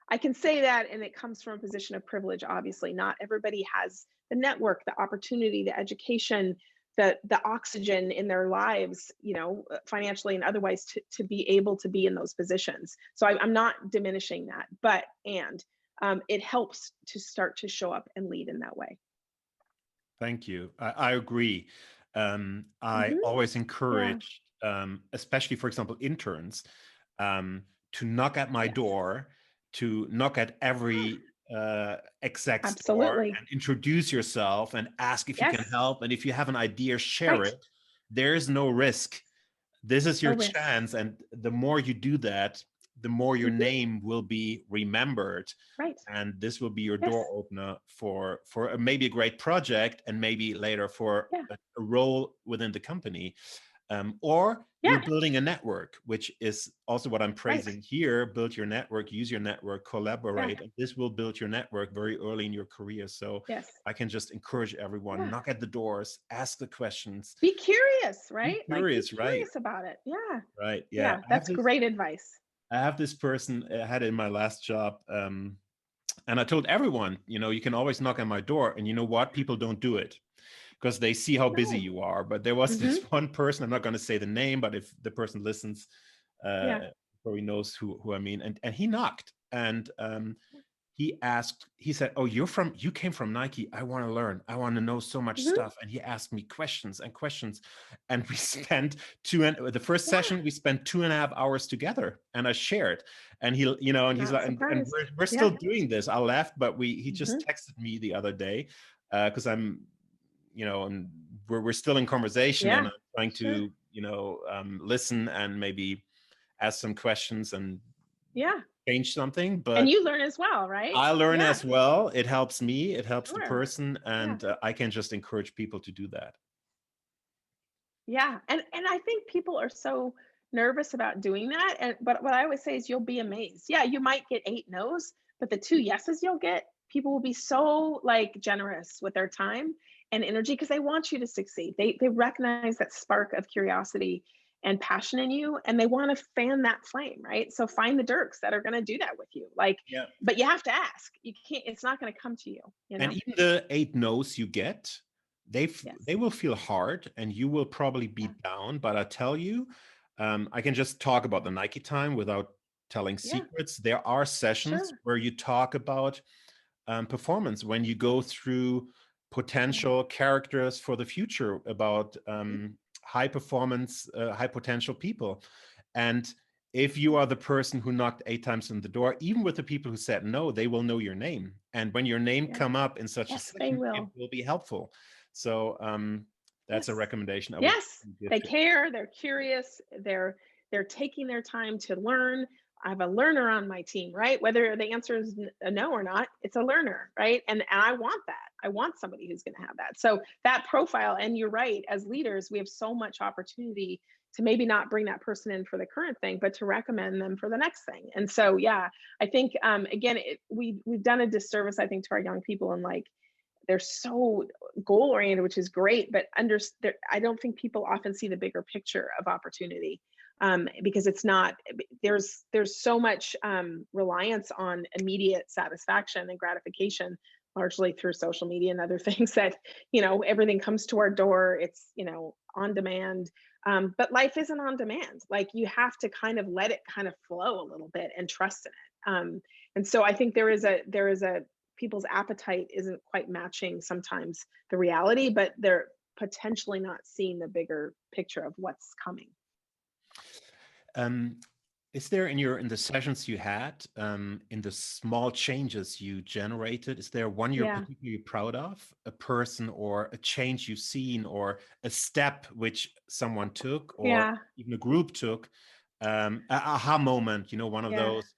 I can say that, and it comes from a position of privilege. Obviously, not everybody has the network, the opportunity, the education, the oxygen in their lives, financially and otherwise, to be able to be in those positions. So I'm not diminishing that, but it helps to start to show up and lead in that way. Thank you. I agree. I Mhm. always Yeah. encourage, especially, for example, interns, to knock at my Yes. door, to knock at every exec's door Absolutely. and introduce yourself and ask if you can Yes. help. And if you have an idea, share Right. it. There's no risk. This is No your risk. chance. And the more you do that, the more your Mhm. name will be remembered. Right. And this will be your Yes. door opener for maybe a great project, and maybe later for Yeah. a role within the company. Or you're Yeah. building a network, which is also what I'm Right. praising here. Build your network, use your network, Yeah. collaborate. And this will build your network very early in your career. So Yes. I can just encourage everyone, Yeah. knock at the doors, ask the questions, Be curious, be right? Like, be curious, right? curious about it. Yeah. Right. Yeah. Yeah. That's great advice. I have this person I had in my last job. And I told everyone, you can always knock on my door. And you know what? People don't do it because they see how busy No. you are. But there was this Mm-hmm. one person, I'm not going to say the name, but if the person listens, Yeah. probably knows who I mean. And he knocked, and he said, oh, you came from Nike. I want to learn. I want to know so much Mm-hmm. stuff. And he asked me questions and questions. And we spent the first Yeah. session, we spent 2.5 hours together, and I shared. And and he's Not like, and surprised. we're still Yeah. doing this. I laughed, but he Mm-hmm. just texted me the other day, because I'm, and we're still in conversation, and Yeah. I'm trying Sure. to, listen and maybe ask some questions and Yeah. change something. And But you learn as well, right? I learn Yeah. as well. It helps me, it helps the Sure. person, Yeah. and I can just encourage people to do that. Yeah. And I think people are so nervous about doing that. But what I always say is, you'll be amazed. Yeah, you might get 8 no's, but the 2 yeses you'll get, people will be so like generous with their time and energy, because they want you to succeed. They recognize that spark of curiosity and passion in you, and they want to fan that flame, right? So find the Dirks that are going to do that with you. Like, Yeah. but you have to ask. You can't, it's not going to come to you, And even the 8 no's you get, Yes. they will feel hard, and you will probably be Yeah. down. But I tell you, I can just talk about the Nike time without telling Yeah, secrets. There are sessions sure. where you talk about performance, when you go through Yeah, potential characters for the future, about mhm, high performance, high potential people. And if you are the person who knocked 8 times on the door, even with the people who said no, they will know your name. And when your name yeah. come up in such a Yes, they session, it will. will be helpful. So that's a Yes. recommendation I would Yes, give they to. care, they're curious, they're taking their time to learn. I have a learner on my team, right? Whether the answer is a no or not, it's a learner, right? And I want that. I want somebody who's going to have that. So that profile, and you're right, as leaders, we have so much opportunity to maybe not bring that person in for the current thing, but to recommend them for the next thing. And so, yeah, I think again, we've done a disservice, I think, to our young people, and like they're so goal oriented, which is great, but I don't think people often see the bigger picture of opportunity, because it's not, there's so much reliance on immediate satisfaction and gratification, largely through social media and other things, that everything comes to our door. It's on demand, but life isn't on demand. Like, you have to kind of let it kind of flow a little bit and trust in it. And so I think there is a people's appetite isn't quite matching sometimes the reality, but they're potentially not seeing the bigger picture of what's coming. Um, is there in the sessions you had, in the small changes you generated, is there one you're Yeah. particularly proud of? A person or a change you've seen, or a step which someone took, or Yeah. even a group took? A aha moment, one of Yeah. those.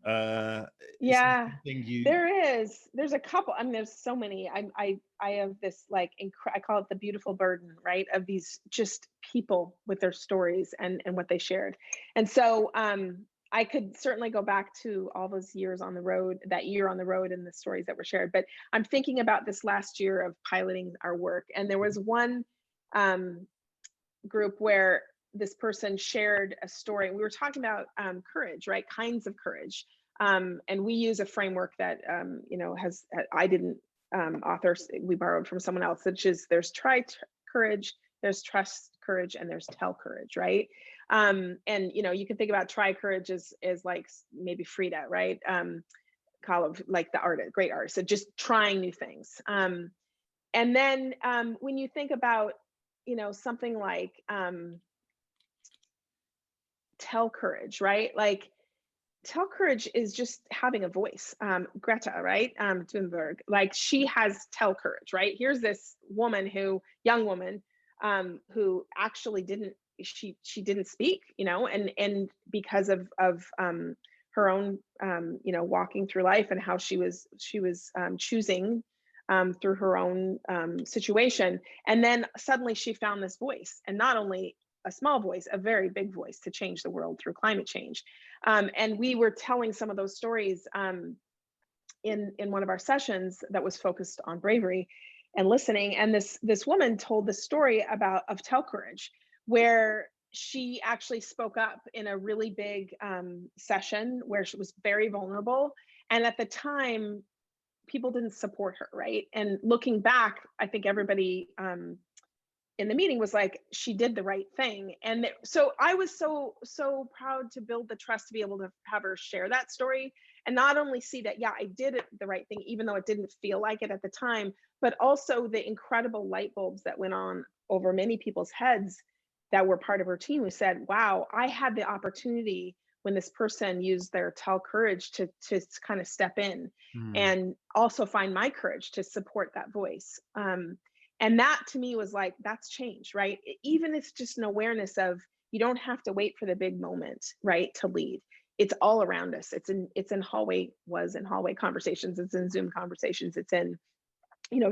Uh, is there Yeah, something you? there is. There's a couple. I mean, there's so many. I have this like I call it the beautiful burden, right? Of these just people with their stories and what they shared. And so I could certainly go back to all those years on the road, that year on the road, and the stories that were shared. But I'm thinking about this last year of piloting our work, and there was one um, group where this person shared a story. We were talking about courage, right? Kinds of courage. And we use a framework that, has, I didn't author, we borrowed from someone else, which is there's courage, there's trust courage, and there's tell courage, right? And, you can think about try courage as like maybe Frida, right? Kahlo, like the artist, great artist. So just trying new things. And then when you think about something like tell courage, right? Like, tell courage is just having a voice. Greta, right? Thunberg, like, she has tell courage, right? Here's this young woman, who actually didn't, she didn't speak, and because of her own, walking through life, and how she was choosing through her own situation. And then suddenly she found this voice, and not only a small voice, a very big voice, to change the world through climate change. And we were telling some of those stories in one of our sessions that was focused on bravery and listening. And this woman told the story of tell courage, where she actually spoke up in a really big session where she was very vulnerable. And at the time, people didn't support her, right? And looking back, I think everybody in the meeting was like, she did the right thing. And so I was so proud to build the trust to be able to have her share that story, and not only see that, yeah, I did it the right thing, even though it didn't feel like it at the time, but also the incredible light bulbs that went on over many people's heads that were part of her team, who said, wow, I had the opportunity when this person used their tell courage to kind of step in Hmm. and also find my courage to support that voice. And that to me was like, that's change, right? Even it's just an awareness of, you don't have to wait for the big moment, right, to lead. It's all around us. It's in hallway conversations, it's in Zoom conversations, it's in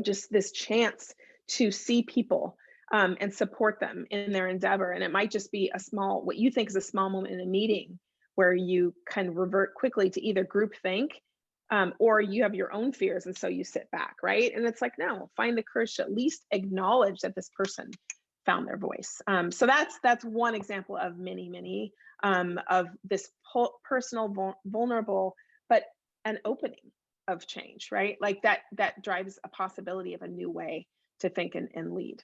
just this chance to see people and support them in their endeavor. And it might just be what you think is a small moment in a meeting, where you can revert quickly to either group think, or you have your own fears, and so you sit back, right? And it's like, no, find the courage to at least acknowledge that this person found their voice. So that's one example of many of this personal, vulnerable, but an opening of change, right? Like that drives a possibility of a new way to think and lead.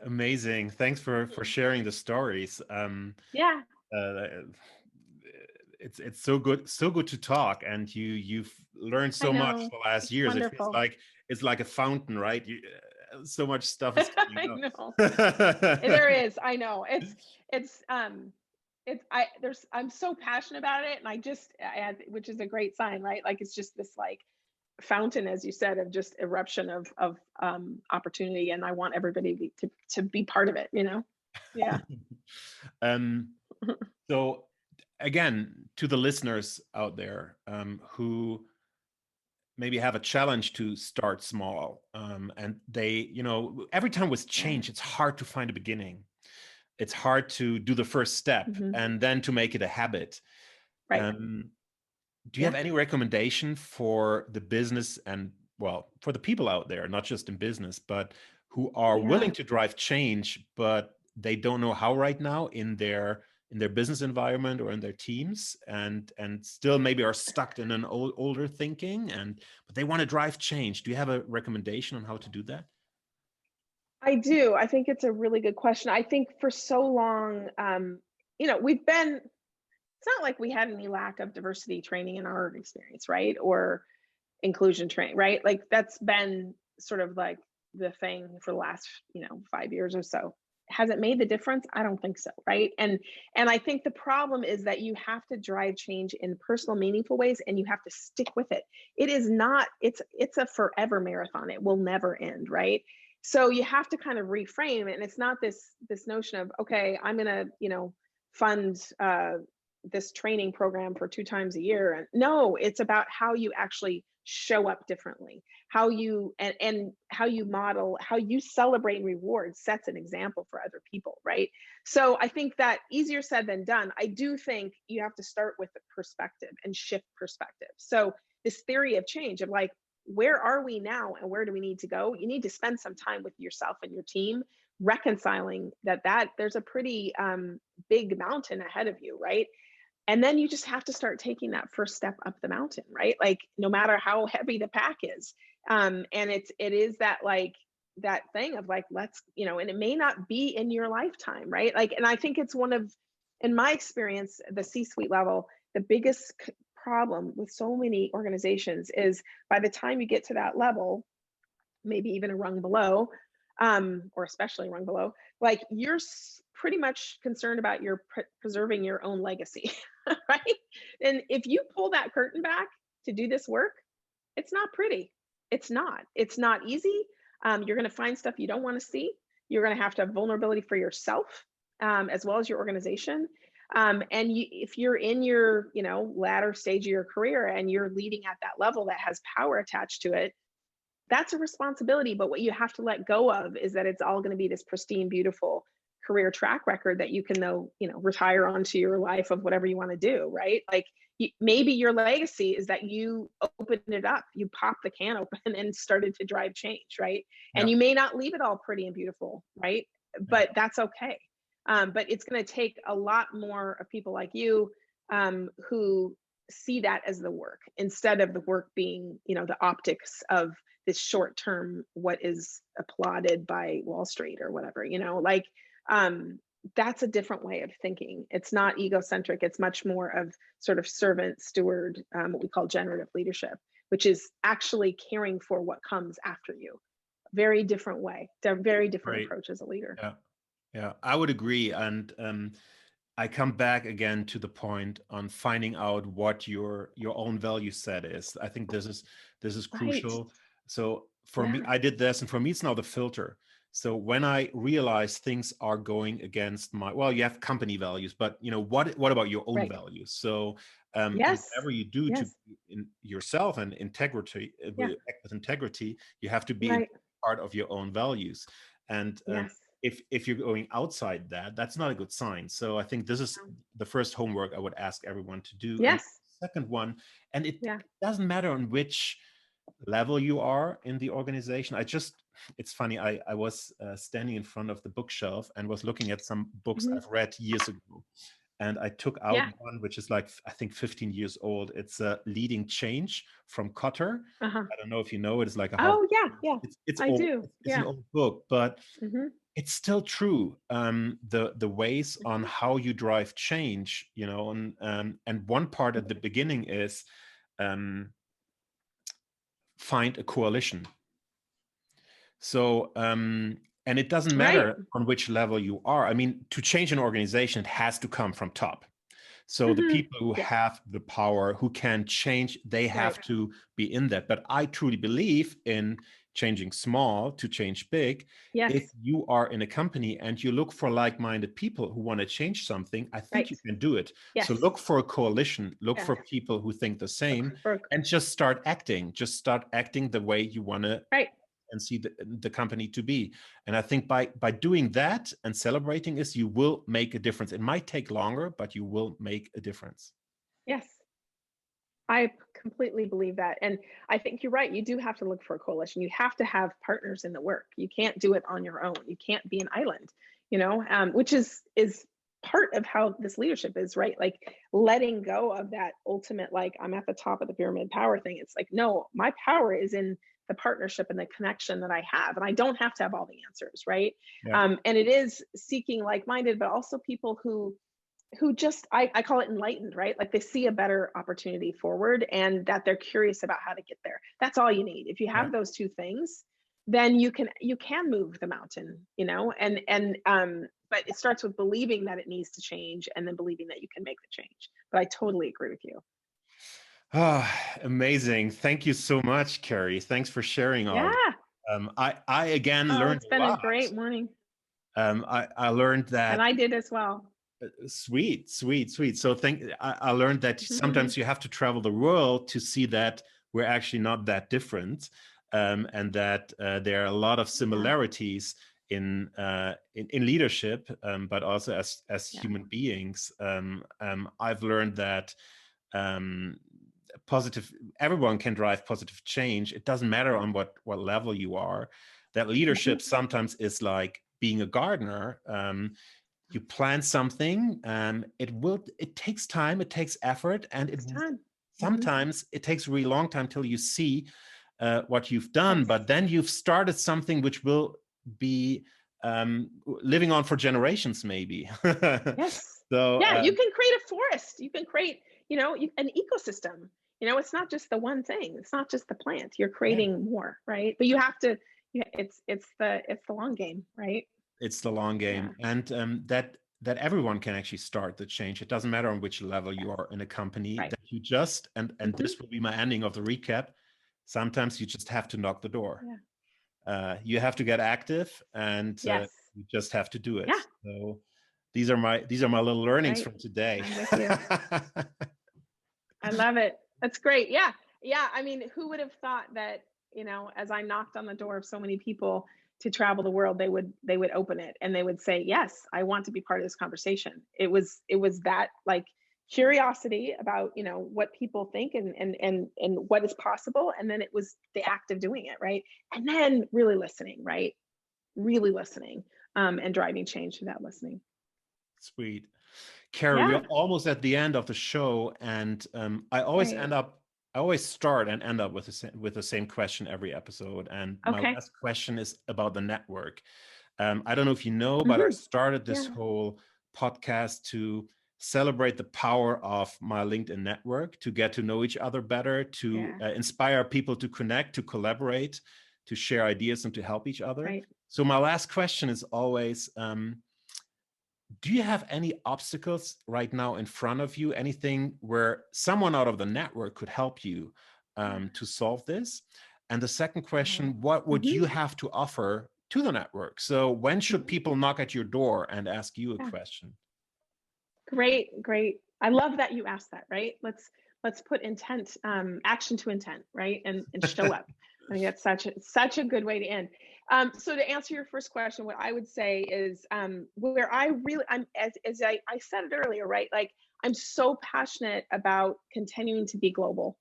Amazing. Thanks for sharing the stories. Yeah, Uh, it's so good to talk, and you've learned I so much know. the last It's years. It feels wonderful. like it's like a fountain, right? So much stuff is coming I know. out. There is. I know. It's I there's I'm so passionate about it, and which is a great sign, right? Like it's just this like fountain, as you said, of just eruption of opportunity, and I want everybody to be part of it, you know? Yeah. um, so again, to the listeners out there who maybe have a challenge to start small, and they, every time with Yeah. change, it's hard to find a beginning. It's hard to do the first step Hmm. and then to make it a habit. Right. Um, do you Yeah. have any recommendation for the business and, well, for the people out there, not just in business, but who are willing Yeah. to drive change, but they don't know how right now in their business environment or in their teams, and still maybe are stuck in an older thinking, and but they want to drive change? Do you have a recommendation on how to do that? I do. I think it's a really good question. I think for so long, we've been, it's not like we had any lack of diversity training in our experience, right? Or inclusion training, right? Like that's been sort of like the thing for the last, 5 years or so. Has it made the difference? I don't think so, right? And I think the problem is that you have to drive change in personal, meaningful ways, and you have to stick with it. It is not. It's a forever marathon. It will never end, right? So you have to kind of reframe it, and it's not this notion of, okay, I'm gonna fund this training program for 2 times a year. And no, it's about how you actually show up differently, how you and how you model, how you celebrate and reward sets an example for other people, right? So I think that easier said than done. I do think you have to start with the perspective and shift perspective. So this theory of change of like, where are we now and where do we need to go? You need to spend some time with yourself and your team reconciling that there's a pretty big mountain ahead of you, right? And then you just have to start taking that first step up the mountain, right? Like no matter how heavy the pack is. And it is that like that thing of like, let's, and it may not be in your lifetime, right? Like, and I think it's one of, in my experience, the C-suite level, the biggest problem with so many organizations is by the time you get to that level, maybe even a rung below, or especially a rung below, like you're pretty much concerned about your preserving your own legacy, right? And if you pull that curtain back to do this work, it's not pretty. It's not. It's not easy. You're going to find stuff you don't want to see. You're going to have vulnerability for yourself, as well as your organization. If you're in your, latter stage of your career and you're leading at that level that has power attached to it, that's a responsibility. But what you have to let go of is that it's all going to be this pristine, beautiful career track record that you can though, retire onto your life of whatever you want to do, right? Like maybe your legacy is that you opened it up, you popped the can open and started to drive change, right? And Yeah, you may not leave it all pretty and beautiful, right? yeah, But that's okay. But it's going to take a lot more of people like you, who see that as the work instead of the work being, the optics of this short term, what is applauded by Wall Street or whatever, like that's a different way of thinking. It's not egocentric. It's much more of sort of servant steward, what we call generative leadership, which is actually caring for what comes after you. Very different way. They're very different great. approach as a leader. Yeah, yeah, I would agree. And I come back again to the point on finding out what your own value set is. I think this is Right. crucial. So for me, Yeah. I did this, and for me, it's now the filter. So when I realize things are going against my, well, you have company values, but what about your own Right. values? So and Yes. whatever you do to Yes. in yourself and integrity, Yeah. act with integrity, you have to be in Right. part of your own values. And Yes. if you're going outside that, that's not a good sign. So I think this is the first homework I would ask everyone to do. And Yes. second one, and it Yeah. doesn't matter on which level you are in the organization. It's funny, I was standing in front of the bookshelf and was looking at some books Hmm. I've read years ago, and I took out Yeah. one which is like, I think, 15 years old. It's Leading Change from Kotter. Uh-huh. I don't know if you know it. It's like a Harvard. Oh yeah. Yeah. It's I old. do. It's an Yeah. old book, but Hmm. it's still true. The ways on how you drive change, you know, and one part at the beginning is find a coalition. So, and it doesn't Right. matter on which level you are. I mean, to change an organization, it has to come from top. So the people who Yeah. have the power, who can change, they have Right. to be in that. But I truly believe in changing small to change big. If Yes. you are in a company and you look for like-minded people who want to change something, I think you Right. can do it. So Yes. look for a coalition, look Yeah. for people who think the Look same, for, and just start acting. Just start acting the way you want to right. and see the company to be. And I think by doing that and celebrating this, you will make a difference. It might take longer, but you will make a difference. Yes. I completely believe that. And I think you're right. You do have to look for a coalition. You have to have partners in the work. You can't do it on your own. You can't be an island, you know, which is part of how this leadership is, right? Like letting go of that ultimate, like I'm at the top of the pyramid power thing. It's like, no, my power is in the partnership and the connection that I have. And I don't have to have all the answers, right? Yeah. And it is seeking like-minded, but also people who just I call it enlightened, right? Like they see a better opportunity forward and that they're curious about how to get there. That's all you need. If you Yeah. have those two things, then you can move the mountain, you know, and but it starts with believing that it needs to change and then believing that you can make the change. But I totally agree with you. Oh, amazing. Thank you so much, Kerri. Thanks for sharing all Yeah. this. I again Oh, learned it's a been a lot. great morning. I learned And that I did as well. sweet. So I learned that sometimes you have to travel the world to see that we're actually not that different, and that there are a lot of similarities in leadership, but also as human beings. I've learned that everyone can drive positive change. It doesn't matter on what level you are. That leadership sometimes is like being a gardener. You plant something, it takes time, it takes effort, and sometimes it takes a really long time till you see what you've done. Yes. But then you've started something which will be living on for generations, maybe. Yes. So Yeah, you can create a forest. You can create, you know, an ecosystem. You know, it's not just the one thing. It's not just the plant. You're creating more, right? But you have to. Yeah, it's the long game, right? it's the long game, and that everyone can actually start the change. It doesn't matter on which level you are in a company. Right. That you just and this will be my ending of the recap. Sometimes you just have to knock the door. Yeah. You have to get active, and Yes. you just have to do it. Yeah. So these are my little learnings Right. from today. I'm with you. I love it. That's great. Yeah. Yeah. I mean, who would have thought that, you know, as I knocked on the door of so many people to travel the world, they would open it and they would say, yes, I want to be part of this conversation. It was that like curiosity about, you know, what people think and what is possible. And then it was the act of doing it. Right. And then really listening, right. Really listening, and driving change through that listening. Sweet. Kerri, we're Yeah. almost at the end of the show, and I always Right. start and end up with the same question every episode. And my Okay. last question is about the network. I don't know if you know, but I Mm-hmm. started this Yeah. whole podcast to celebrate the power of my LinkedIn network, to get to know each other better, to Yeah. inspire people to connect, to collaborate, to share ideas, and to help each other. Right. So my last question is always, do you have any obstacles right now in front of you? Anything where someone out of the network could help you to solve this? And the second question, what would you have to offer to the network? So when should people knock at your door and ask you a Yeah. question? Great. I love that you asked that, right? Let's put intent, action to intent, right? And show up. I think that's such a good way to end. So to answer your first question, what I would say is where I'm as I said it earlier, right? Like I'm so passionate about continuing to be global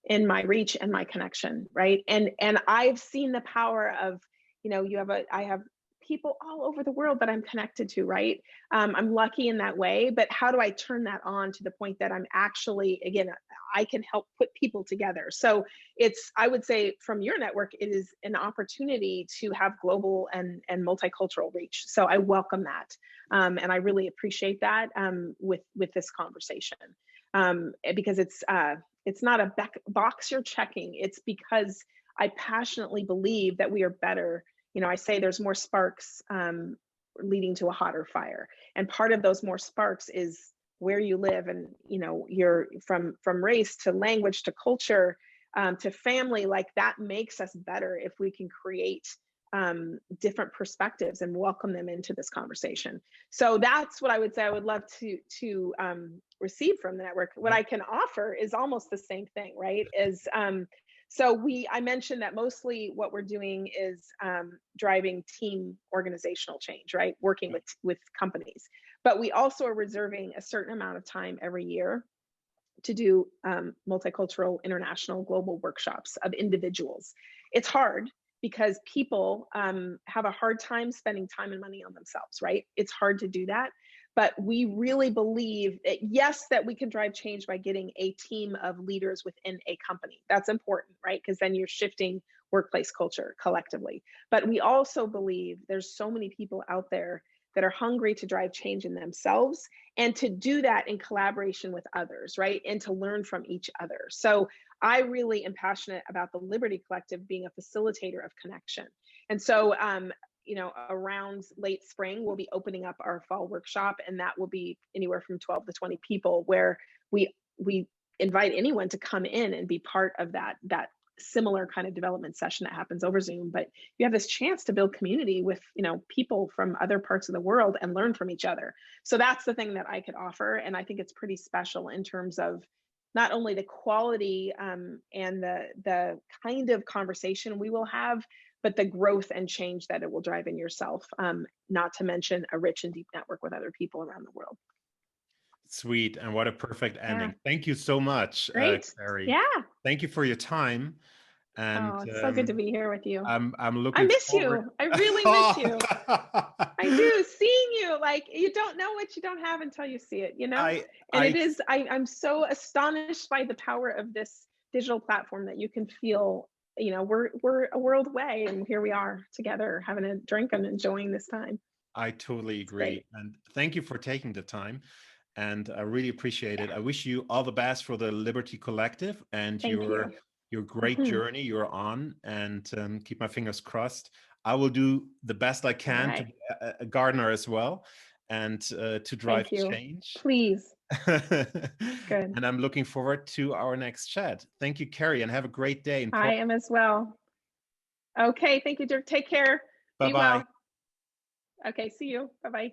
in my reach and my connection, right? And I've seen the power of, you know, I have people all over the world that I'm connected to, right? I'm lucky in that way, but how do I turn that on to the point that I'm actually, again, I can help put people together. So I would say from your network, it is an opportunity to have global and multicultural reach. So I welcome that. And I really appreciate that with this conversation, because it's not a box you're checking. It's because I passionately believe that we are better. I say there's more sparks leading to a hotter fire. And part of those more sparks is where you live, and you're from race to language to culture to family. Like, that makes us better if we can create different perspectives and welcome them into this conversation. So that's what I would say I would love to receive from the network. What I can offer is almost the same thing, right? I mentioned that mostly what we're doing is driving team organizational change, right? Working with companies. But we also are reserving a certain amount of time every year to do multicultural, international, global workshops of individuals. It's hard because people have a hard time spending time and money on themselves, right? It's hard to do that. But we really believe that, yes, that we can drive change by getting a team of leaders within a company. That's important, right? Because then you're shifting workplace culture collectively. But we also believe there's so many people out there that are hungry to drive change in themselves, and to do that in collaboration with others, right? And to learn from each other. So I really am passionate about the Liberty Collective being a facilitator of connection. And so, around late spring, we'll be opening up our fall workshop, and that will be anywhere from 12 to 20 people, where we invite anyone to come in and be part of that similar kind of development session that happens over Zoom. But you have this chance to build community with, people from other parts of the world and learn from each other. So that's the thing that I could offer. And I think it's pretty special in terms of not only the quality and the kind of conversation we will have, but the growth and change that it will drive in yourself, not to mention a rich and deep network with other people around the world. Sweet. And what a perfect ending. Thank you so much, Great. Kerri. Yeah. Thank you for your time. And it's so good to be here with you. I'm looking I miss forward. you. I really miss you. I do. Seeing you, like, you don't know what you don't have until you see it, I'm so astonished by the power of this digital platform that you can feel, we're a world away, and here we are together having a drink and enjoying this time. I totally agree. And thank you for taking the time. And I really appreciate it. I wish you all the best for the Liberty Collective and your great journey you're on, and keep my fingers crossed. I will do the best I can to be a gardener as well, and to drive change. Please. Good. And I'm looking forward to our next chat. Thank you, Kerri, and have a great day. I am as well. Okay, thank you, Dirk. Take care. Bye-bye. Be well. Okay, see you. Bye-bye.